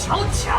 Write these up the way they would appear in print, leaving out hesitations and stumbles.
小强。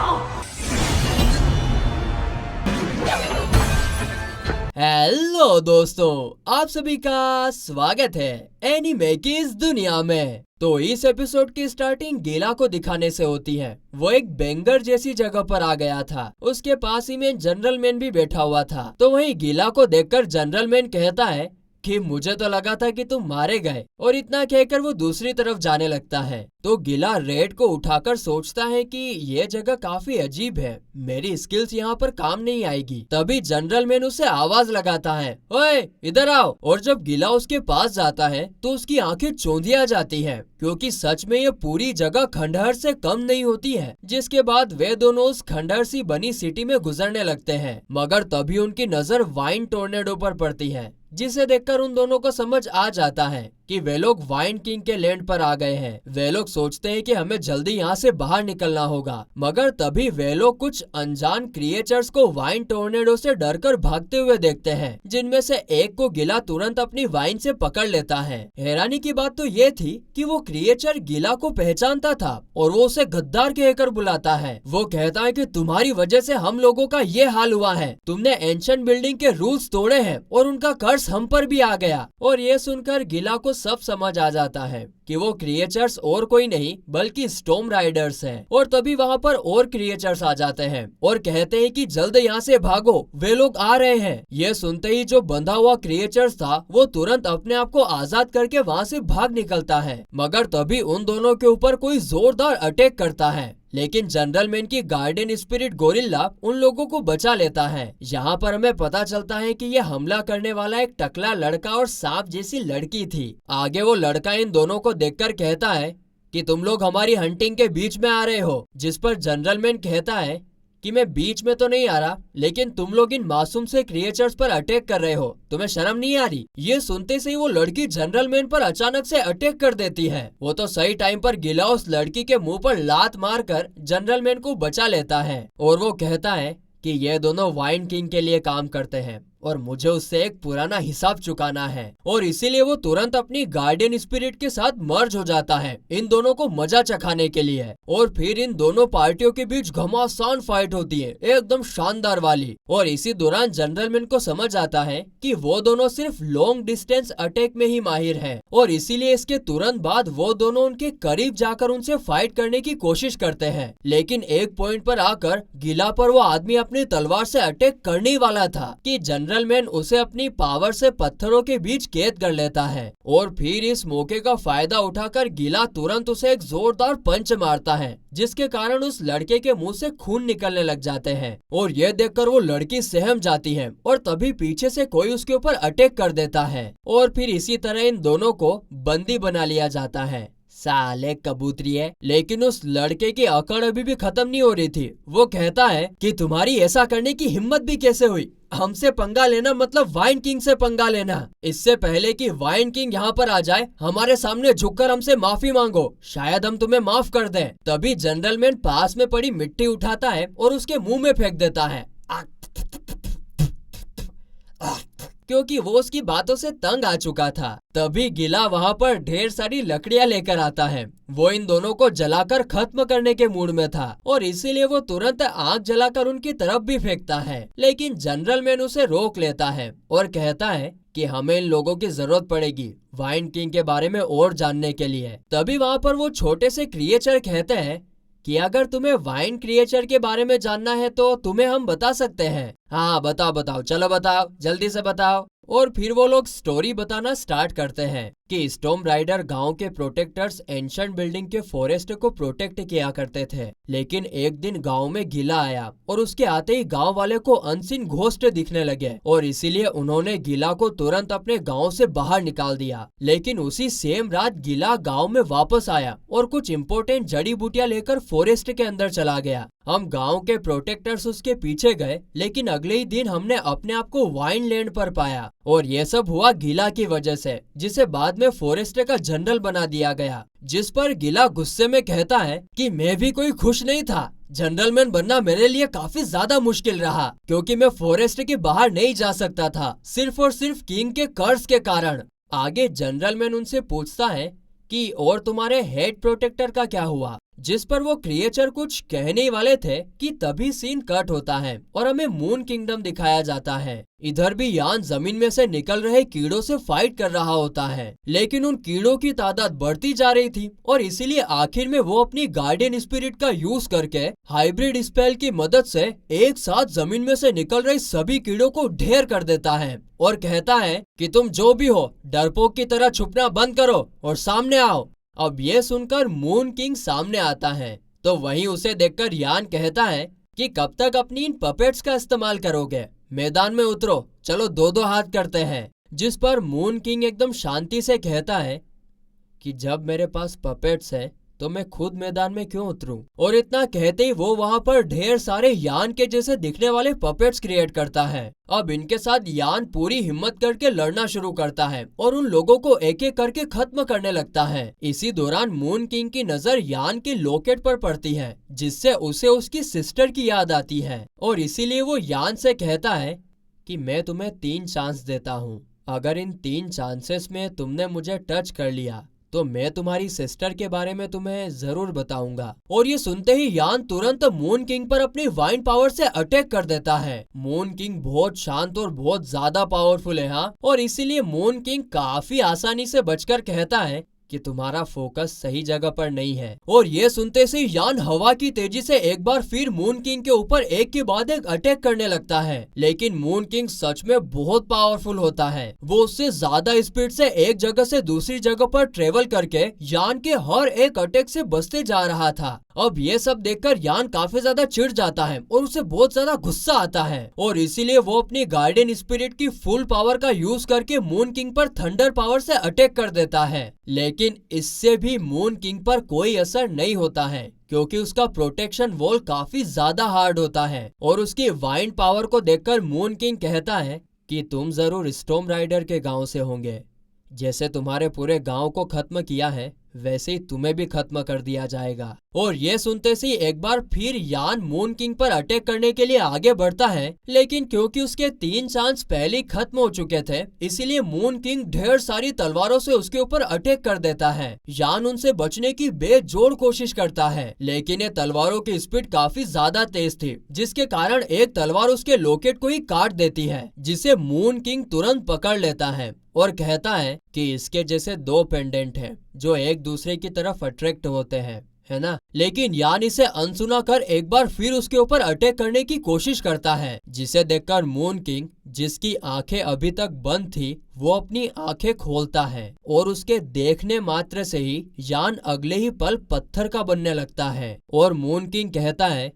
hello दोस्तों, आप सभी का स्वागत है एनीमे की इस दुनिया में। तो इस एपिसोड की स्टार्टिंग गिला को दिखाने से होती है। वो एक बेंगर जैसी जगह पर आ गया था। उसके पास ही में जनरल मैन भी बैठा हुआ था। तो वहीं गिला को देखकर जनरल मैन कहता है कि मुझे तो लगा था कि तुम मारे गए, और इतना कहकर वो दूसरी तरफ जाने लगता है। तो गिला रेड को उठाकर सोचता है कि ये जगह काफी अजीब है, मेरी स्किल्स यहाँ पर काम नहीं आएगी। तभी जनरल मैन उसे आवाज लगाता है, ओए इधर आओ। और जब गिला उसके पास जाता है तो उसकी आंखें चौंधिया जाती है, क्योंकि सच में ये पूरी जगह खंडहर से कम नहीं होती है। जिसके बाद वे दोनों उस खंडहर सी बनी सिटी में गुजरने लगते हैं, मगर तभी उनकी नजर वाइन टोर्नेडो पर पड़ती है, जिसे देखकर उन दोनों को समझ आ जाता है कि वे लोग वाइन किंग के लैंड पर आ गए हैं। वे लोग सोचते हैं कि हमें जल्दी यहाँ से बाहर निकलना होगा, मगर तभी वे लोग कुछ अनजान क्रिएचर्स को वाइन टोर्नेडो से डरकर भागते हुए देखते हैं, जिनमें से एक को गिला तुरंत अपनी वाइन से पकड़ लेता है। हैरानी की बात तो ये थी कि वो क्रिएचर गिला को पहचानता था और वो उसे गद्दार कहकर बुलाता है। वो कहता है कि तुम्हारी वजह से हम लोगों का ये हाल हुआ है, तुमने एंशिएंट बिल्डिंग के रूल्स तोड़े हैं और उनका कर्ज हम पर भी आ गया। और ये सुनकर गिला को सब समझ आ जाता है कि वो क्रिएचर्स और कोई नहीं बल्कि स्टॉर्म राइडर्स हैं। और तभी वहाँ पर और क्रिएचर्स आ जाते हैं और कहते हैं कि जल्द यहाँ से भागो, वे लोग आ रहे हैं। ये सुनते ही जो बंधा हुआ क्रिएचर्स था वो तुरंत अपने आप को आजाद करके वहाँ से भाग निकलता है, मगर तभी उन दोनों के ऊपर कोई जोरदार अटैक करता है। लेकिन जनरल मैन की गार्डियन स्पिरिट गोरिल्ला उन लोगों को बचा लेता है। यहाँ पर हमें पता चलता है कि ये हमला करने वाला एक टकला लड़का और सांप जैसी लड़की थी। आगे वो लड़का इन दोनों को देखकर कहता है कि तुम लोग हमारी हंटिंग के बीच में आ रहे हो, जिस पर जनरल मैन कहता है कि मैं बीच में तो नहीं आ रहा, लेकिन तुम लोग इन मासूम से क्रिएचर्स पर अटैक कर रहे हो, तुम्हें शर्म नहीं आ रही। ये सुनते से ही वो लड़की जनरल मैन पर अचानक से अटैक कर देती है। वो तो सही टाइम पर गिला उस लड़की के मुंह पर लात मारकर जनरल मैन को बचा लेता है और वो कहता है कि ये दोनों वाइन किंग के लिए काम करते हैं और मुझे उससे एक पुराना हिसाब चुकाना है, और इसीलिए वो तुरंत अपनी गार्डियन स्पिरिट के साथ मर्ज हो जाता है इन दोनों को मजा चखाने के लिए। और फिर इन दोनों पार्टियों के बीच घमासान फाइट होती है, एकदम शानदार वाली। और इसी दौरान जनरल मैन को समझ आता है कि वो दोनों सिर्फ लॉन्ग डिस्टेंस अटैक में ही माहिर हैं, और इसीलिए इसके तुरंत बाद वो दोनों उनके करीब जाकर उनसे फाइट करने की कोशिश करते हैं। लेकिन एक पॉइंट पर आकर गिला पर वो आदमी अपनी तलवार से अटैक करने वाला था कि जनरल मैन उसे अपनी पावर से पत्थरों के बीच कैद कर लेता है। और फिर इस मौके का फायदा उठाकर गिला तुरंत उसे एक जोरदार पंच मारता है, जिसके कारण उस लड़के के मुंह से खून निकलने लग जाते हैं। और यह देखकर वो लड़की सहम जाती है और तभी पीछे से कोई उसके ऊपर अटैक कर देता है, और फिर इसी तरह इन दोनों को बंदी बना लिया जाता है। साले कबूतरी है। लेकिन उस लड़के की अकड़ अभी भी खत्म नहीं हो रही थी। वो कहता है कि तुम्हारी ऐसा करने की हिम्मत भी कैसे हुई, हमसे पंगा लेना मतलब वाइन किंग से पंगा लेना। इससे पहले कि वाइन किंग यहाँ पर आ जाए, हमारे सामने झुककर हमसे माफी मांगो, शायद हम तुम्हें माफ कर दें। तभी जनरल मैन पास में पड़ी मिट्टी उठाता है और उसके मुंह में फेंक देता है, क्योंकि वो उसकी बातों से तंग आ चुका था। तभी गिला वहाँ पर ढेर सारी लकड़ियाँ लेकर आता है। वो इन दोनों को जलाकर खत्म करने के मूड में था और इसीलिए वो तुरंत आग जलाकर उनकी तरफ भी फेंकता है। लेकिन जनरल मैन उसे रोक लेता है और कहता है कि हमें इन लोगों की जरूरत पड़ेगी वाइन किंग के बारे में और जानने के लिए। तभी वहाँ पर वो छोटे से क्रिएचर कहते हैं कि अगर तुम्हें वाइन क्रिएचर के बारे में जानना है तो तुम्हें हम बता सकते हैं। हाँ बताओ बताओ, चलो बताओ, जल्दी से बताओ। और फिर वो लोग स्टोरी बताना स्टार्ट करते हैं कि स्टॉर्म राइडर गांव के प्रोटेक्टर्स एंशिएंट बिल्डिंग के फॉरेस्ट को प्रोटेक्ट किया करते थे। लेकिन एक दिन गांव में गिला आया और उसके आते ही गांव वाले को अनसीन घोस्ट दिखने लगे, और इसीलिए उन्होंने गिला को तुरंत अपने गांव से बाहर निकाल दिया। लेकिन उसी सेम रात गिला गांव में वापस आया और कुछ इम्पोर्टेंट जड़ी बूटियां लेकर फॉरेस्ट के अंदर चला गया। हम गांव के प्रोटेक्टर्स उसके पीछे गए, लेकिन अगले ही दिन हमने अपने आप को वाइन लैंड पर पाया, और ये सब हुआ गिला की वजह से, जिसे बाद में फॉरेस्ट का जनरल बना दिया गया। जिस पर गिला गुस्से में कहता है कि मैं भी कोई खुश नहीं था, जनरल मैन बनना मेरे लिए काफी ज्यादा मुश्किल रहा, क्योंकि मैं फॉरेस्ट के बाहर नहीं जा सकता था सिर्फ और सिर्फ किंग के कर्ज के कारण। आगे जनरल मैन उनसे पूछता है कि और तुम्हारे हेड प्रोटेक्टर का क्या हुआ, जिस पर वो क्रिएचर कुछ कहने ही वाले थे कि तभी सीन कट होता है और हमें मून किंगडम दिखाया जाता है। इधर भी यान जमीन में से निकल रहे कीड़ों से फाइट कर रहा होता है, लेकिन उन कीड़ों की तादाद बढ़ती जा रही थी और इसीलिए आखिर में वो अपनी गार्डियन स्पिरिट का यूज करके हाइब्रिड स्पेल की मदद से एक साथ जमीन में से निकल रहे सभी कीड़ों को ढेर कर देता है और कहता है कि तुम जो भी हो डरपोक की तरह छुपना बंद करो और सामने आओ। अब ये सुनकर मून किंग सामने आता है तो वहीं उसे देखकर यान कहता है कि कब तक अपनी इन पपेट्स का इस्तेमाल करोगे, मैदान में उतरो, चलो दो दो हाथ करते हैं। जिस पर मून किंग एकदम शांति से कहता है कि जब मेरे पास पपेट्स है तो मैं खुद मैदान में क्यों उतरूं। और इतना कहते ही वो वहां पर ढेर सारे यान के जैसे दिखने वाले पपेट्स क्रिएट करता है। अब इनके साथ यान पूरी हिम्मत करके लड़ना शुरू करता है और उन लोगों को एक एक करके खत्म करने लगता है। इसी दौरान मून किंग की नजर यान की लॉकेट पर पड़ती है, जिससे उसे उसकी सिस्टर की याद आती है और इसीलिए वो यान से कहता है कि मैं तुम्हें 3 चांस देता हूँ। अगर इन 3 चांसेस में तुमने मुझे टच कर लिया तो मैं तुम्हारी सिस्टर के बारे में तुम्हें जरूर बताऊंगा। और ये सुनते ही यान तुरंत मून किंग पर अपनी वाइंड पावर से अटैक कर देता है। मून किंग बहुत शांत और बहुत ज्यादा पावरफुल है हाँ, और इसीलिए मून किंग काफी आसानी से बचकर कहता है कि तुम्हारा फोकस सही जगह पर नहीं है। और ये सुनते से यान हवा की तेजी से एक बार फिर मून किंग के ऊपर एक के बाद एक अटैक करने लगता है, लेकिन मून किंग सच में बहुत पावरफुल होता है। वो उससे ज्यादा स्पीड से एक जगह से दूसरी जगह पर ट्रेवल करके यान के हर एक अटैक से बचते जा रहा था। अब ये सब देखकर यान काफी ज्यादा चिढ़ जाता है और उसे बहुत ज्यादा गुस्सा आता है और इसीलिए वो अपनी गार्डियन स्पिरिट की फुल पावर का यूज करके मून किंग पर थंडर पावर से अटैक कर देता है। लेकिन इससे भी मून किंग पर कोई असर नहीं होता है क्योंकि उसका प्रोटेक्शन वॉल काफी ज्यादा हार्ड होता है। और उसकी वाइंड पावर को देखकर मून किंग कहता है कि तुम जरूर स्टॉर्म राइडर के गांव से होंगे, जैसे तुम्हारे पूरे गांव को खत्म किया है वैसे ही तुम्हें भी खत्म कर दिया जाएगा। और ये सुनते से एक बार फिर यान मून किंग पर अटैक करने के लिए आगे बढ़ता है, लेकिन क्योंकि उसके 3 चांस पहले ही खत्म हो चुके थे इसीलिए मून किंग ढेर सारी तलवारों से उसके ऊपर अटैक कर देता है। यान उनसे बचने की बेजोड़ कोशिश करता है, लेकिन ये तलवारों की स्पीड काफी ज्यादा तेज थी, जिसके कारण एक तलवार उसके लॉकेट को ही काट देती है, जिसे मून किंग तुरंत पकड़ लेता है और कहता है कि इसके जैसे 2 पेंडेंट हैं जो एक दूसरे की तरफ अट्रैक्ट होते हैं, है ना। लेकिन यान इसे अनसुना कर एक बार फिर उसके ऊपर अटैक करने की कोशिश करता है, जिसे देखकर मून किंग, जिसकी आंखें अभी तक बंद थी, वो अपनी आंखें खोलता है और उसके देखने मात्र से ही यान अगले ही पल पत्थर का बनने लगता है। और मून किंग कहता है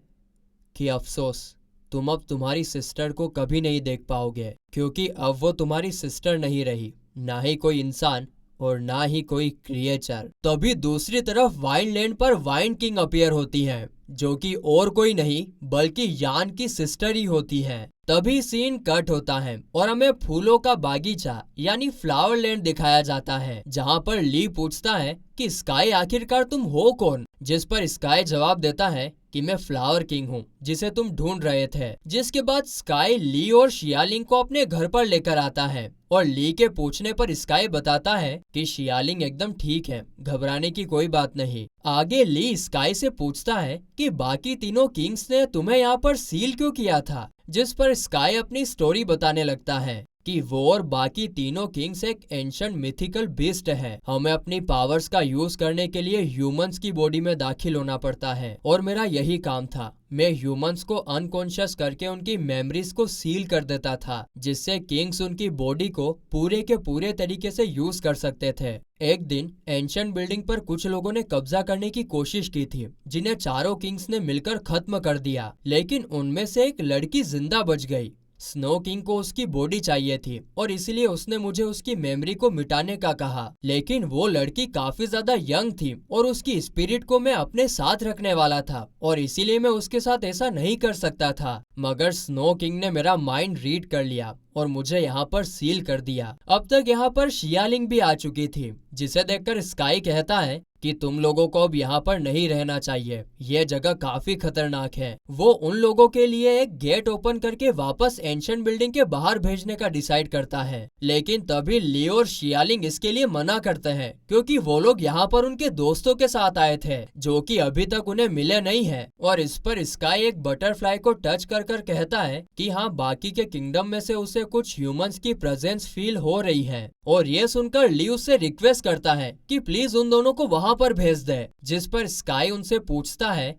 कि अफसोस, तुम अब तुम्हारी सिस्टर को कभी नहीं देख पाओगे क्योंकि अब वो तुम्हारी सिस्टर नहीं रही, ना ही कोई इंसान और ना ही कोई क्रिएचर। तभी दूसरी तरफ वाइल्ड लैंड पर वाइंड किंग अपीयर होती है, जो कि और कोई नहीं बल्कि यान की सिस्टर ही होती है। तभी सीन कट होता है और हमें फूलों का बागीचा यानी फ्लावर लैंड दिखाया जाता है, जहाँ पर ली पूछता है कि स्काई आखिरकार तुम हो कौन, जिस पर स्काई जवाब देता है कि मैं फ्लावर किंग हूँ जिसे तुम ढूंढ रहे थे। जिसके बाद स्काई ली और शियालिंग को अपने घर पर लेकर आता है और ली के पूछने पर स्काई बताता है कि शियालिंग एकदम ठीक है, घबराने की कोई बात नहीं। आगे ली स्काई से पूछता है कि बाकी तीनों किंग्स ने तुम्हें यहाँ पर सील क्यों किया था, जिस पर स्काई अपनी स्टोरी बताने लगता है कि वो और बाकी तीनों किंग्स एक एंशिएंट मिथिकल बीस्ट है। हमें अपनी पावर्स का यूज करने के लिए ह्यूमंस की बॉडी में दाखिल होना पड़ता है और मेरा यही काम था। मैं ह्यूमंस को अनकॉन्शियस करके उनकी मेमोरीज को सील कर देता था, जिससे किंग्स उनकी बॉडी को पूरे के पूरे तरीके से यूज कर सकते थे। एक दिन एंशिएंट बिल्डिंग पर कुछ लोगों ने कब्जा करने की कोशिश की थी, जिन्हें चारों किंग्स ने मिलकर खत्म कर दिया, लेकिन उनमें से एक लड़की जिंदा बच गई। स्नो किंग को उसकी बॉडी चाहिए थी और इसलिए उसने मुझे उसकी मेमोरी को मिटाने का कहा, लेकिन वो लड़की काफी ज्यादा यंग थी और उसकी स्पिरिट को मैं अपने साथ रखने वाला था और इसीलिए मैं उसके साथ ऐसा नहीं कर सकता था। मगर स्नो किंग ने मेरा माइंड रीड कर लिया और मुझे यहाँ पर सील कर दिया। अब तक यहाँ पर शियालिंग भी आ चुकी थी, जिसे देखकर स्काई कहता है कि तुम लोगों को अब यहाँ पर नहीं रहना चाहिए, यह जगह काफी खतरनाक है। वो उन लोगों के लिए एक गेट ओपन करके वापस एंशिएंट बिल्डिंग के बाहर भेजने का डिसाइड करता है, लेकिन तभी ली और शियालिंग इसके लिए मना करते हैं क्योंकि वो लोग यहाँ पर उनके दोस्तों के साथ आए थे जो कि अभी तक उन्हें मिले नहीं है। और इस पर स्काई एक बटरफ्लाई को टच कर कर कहता है कि हाँ, बाकी के किंगडम में से उसे कुछ ह्यूमंस की प्रेजेंस फील हो रही है। और ये सुनकर ली उससे रिक्वेस्ट करता है कि प्लीज उन दोनों को वहां पर भेज दे, जिस पर स्काई उनसे पूछता है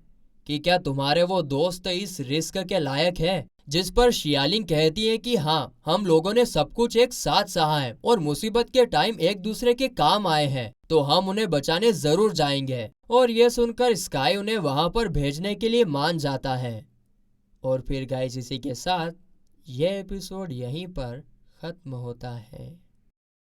कि क्या तुम्हारे वो दोस्त इस रिस्क के लायक है। जिस पर शियालिंग कहती है कि हाँ, हम लोगों ने सब कुछ एक साथ सहा है और मुसीबत के टाइम एक दूसरे के काम आए हैं, तो हम उन्हें बचाने जरूर जाएंगे। और ये सुनकर स्काई उन्हें वहां पर भेजने के लिए मान जाता है। और फिर गाइस, इसी के साथ यह एपिसोड यहीं पर खत्म होता है।